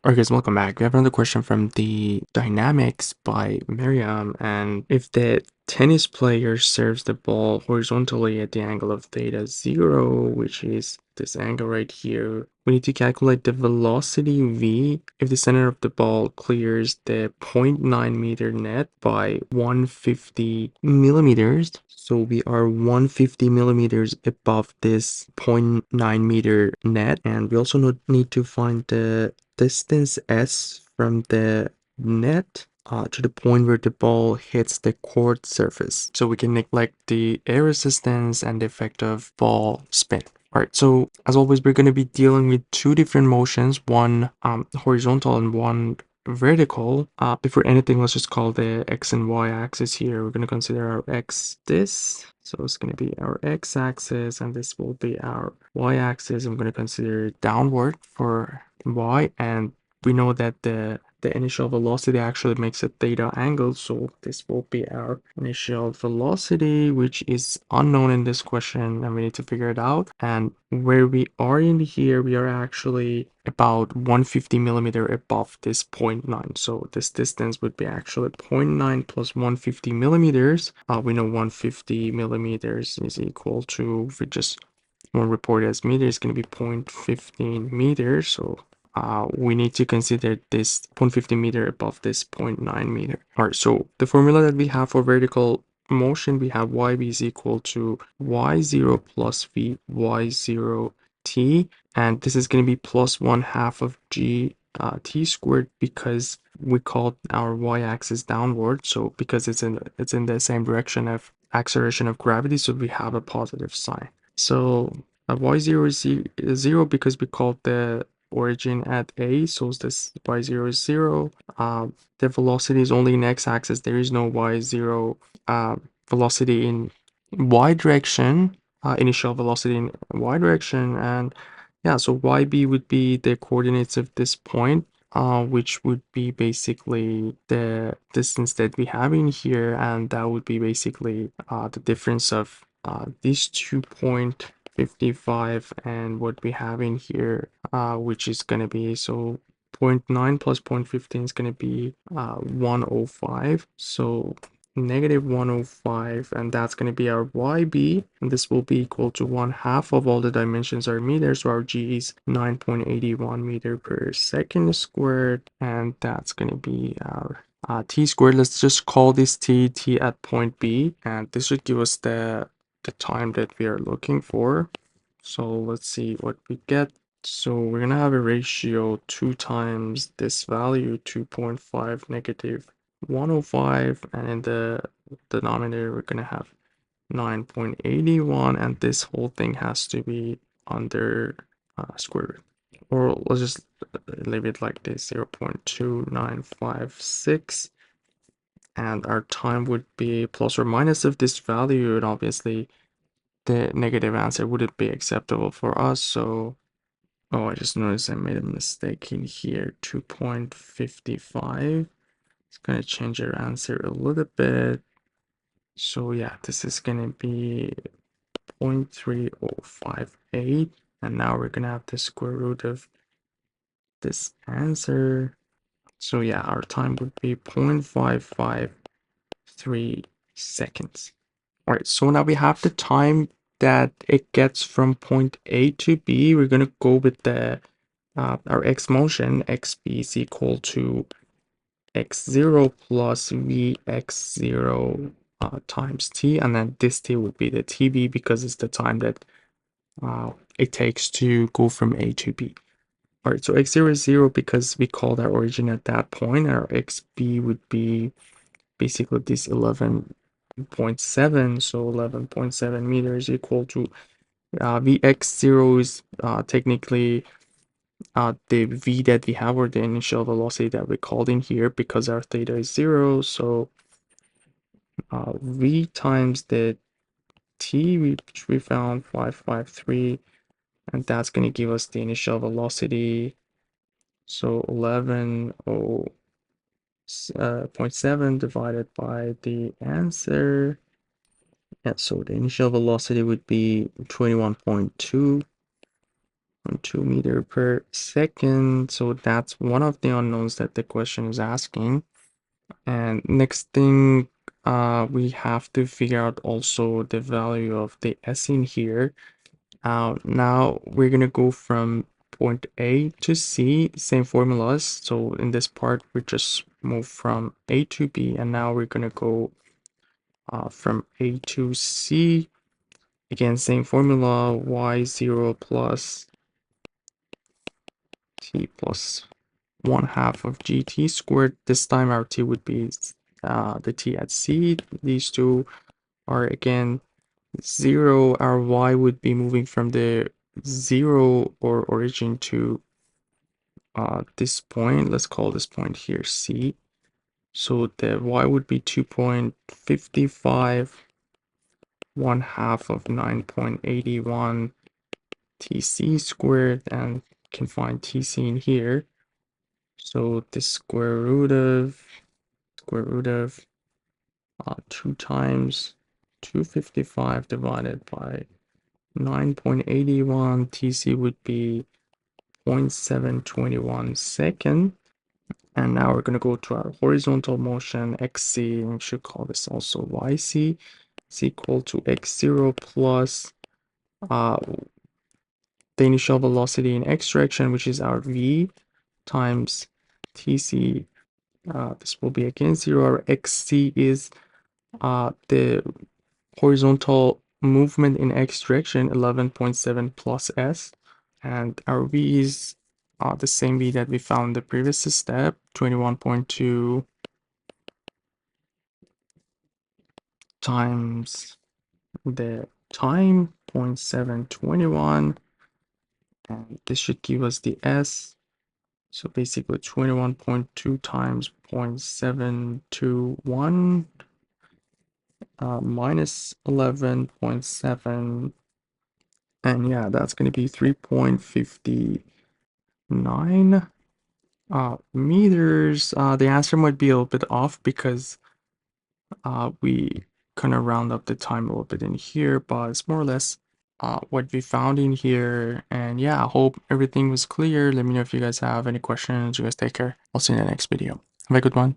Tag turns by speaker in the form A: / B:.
A: Alright guys, welcome back. We have another question from the Dynamics by Meriam, and if the tennis player serves the ball horizontally at the angle of theta 0, which is this angle right here, we need to calculate the velocity v if the center of the ball clears the 0.9 meter net by 150 millimeters. So we are 150 millimeters above this 0.9 meter net, and we also need to find the distance s from the net to the point where the ball hits the court surface. So we can neglect the air resistance and the effect of ball spin. Alright, so as always, we're going to be dealing with two different motions, one horizontal and one vertical. Before anything, let's just call the x and y axis here. We're going to consider our x this. So it's going to be our x-axis, and this will be our y-axis. I'm going to consider downward for y, and we know that the initial velocity actually makes a theta angle, so this will be our initial velocity, which is unknown in this question, and we need to figure it out. And where we are in here, we are actually about 150 millimeter above this 0.9, so this distance would be actually 0.9 plus 150 millimeters. We know 150 millimeters is equal to, if we just want to report it as meters, it's going to be 0.15 meters. So we need to consider this 0.15 meter above this 0.9 meter. All right, so the formula that we have for vertical motion, we have yb is equal to y0 plus v y0 t, and this is going to be plus 1/2 of g t squared, because we called our y-axis downward, so because it's in the same direction of acceleration of gravity, so we have a positive sign. So y0 is 0 because we called the origin at a, so this y0 is 0. The velocity is only in x-axis, there is no y0 velocity in y direction, initial velocity in y direction, and yeah, so yb would be the coordinates of this point, which would be basically the distance that we have in here, and that would be basically the difference of these 2.55 and what we have in here, which is going to be, so 0.9 plus 0.15 is going to be 105, so negative 105, and that's going to be our yb, and this will be equal to 1/2 of all the dimensions are meters, so our g is 9.81 meter per second squared, and that's going to be our t squared. Let's just call this t at point b, and this should give us the time that we are looking for. So let's see what we get. So we're gonna have a ratio 2 times this value, 2.5 negative 105, and in the denominator we're gonna have 9.81, and this whole thing has to be under square root, or let's just leave it like this, 0.2956, and our time would be plus or minus of this value, and obviously the negative answer wouldn't be acceptable for us. So oh, I just noticed I made a mistake in here, 2.55. It's gonna change our answer a little bit. So yeah, this is gonna be 0.3058, and now we're gonna have the square root of this answer. So yeah, our time would be 0.553 seconds. All right, so now we have the time that it gets from point A to B. We're gonna go with the our x motion. Xb is equal to x0 plus vx0 times t, and then this t would be the tb because it's the time that it takes to go from A to B. All right, so x0 is 0 because we called our origin at that point. Our xb would be basically this 11.7, so 11.7 meters equal to vx0 is technically the v that we have, or the initial velocity that we called in here, because our theta is 0. So v times the t, which we found 553, and that's going to give us the initial velocity. So 11.7 divided by the answer. Yeah, so the initial velocity would be 21.2. 2 meter per second. So that's one of the unknowns that the question is asking. And next thing, we have to figure out also the value of the S in here. Now we're gonna go from point A to C, same formulas. So in this part, we just move from A to B, and now we're gonna go from A to C. Again, same formula, y0 plus t plus 1/2 of gt squared. This time our t would be the t at c. These two are again 0. Our y would be moving from the 0 or origin to this point. Let's call this point here c. So the y would be 2.55, 1/2 of 9.81 tc squared, and can find tc in here. So the square root of 2 times 255 divided by 9.81 tc would be 0.721 second. And now we're going to go to our horizontal motion xc, and we should call this also yc. Is equal to x0 plus the initial velocity in x direction, which is our v, times tc. This will be again 0. Our xc is the horizontal movement in x direction, 11.7 plus s. And our v is the same v that we found in the previous step, 21.2 times the time, 0.721. And this should give us the s. So basically 21.2 times 0.721 minus 11.7. And yeah, that's going to be 3.59 meters. The answer might be a little bit off because we kind of round up the time a little bit in here, but it's more or less what we found in here. And yeah, I hope everything was clear. Let me know if you guys have any questions. You guys take care. I'll see you in the next video. Have a good one.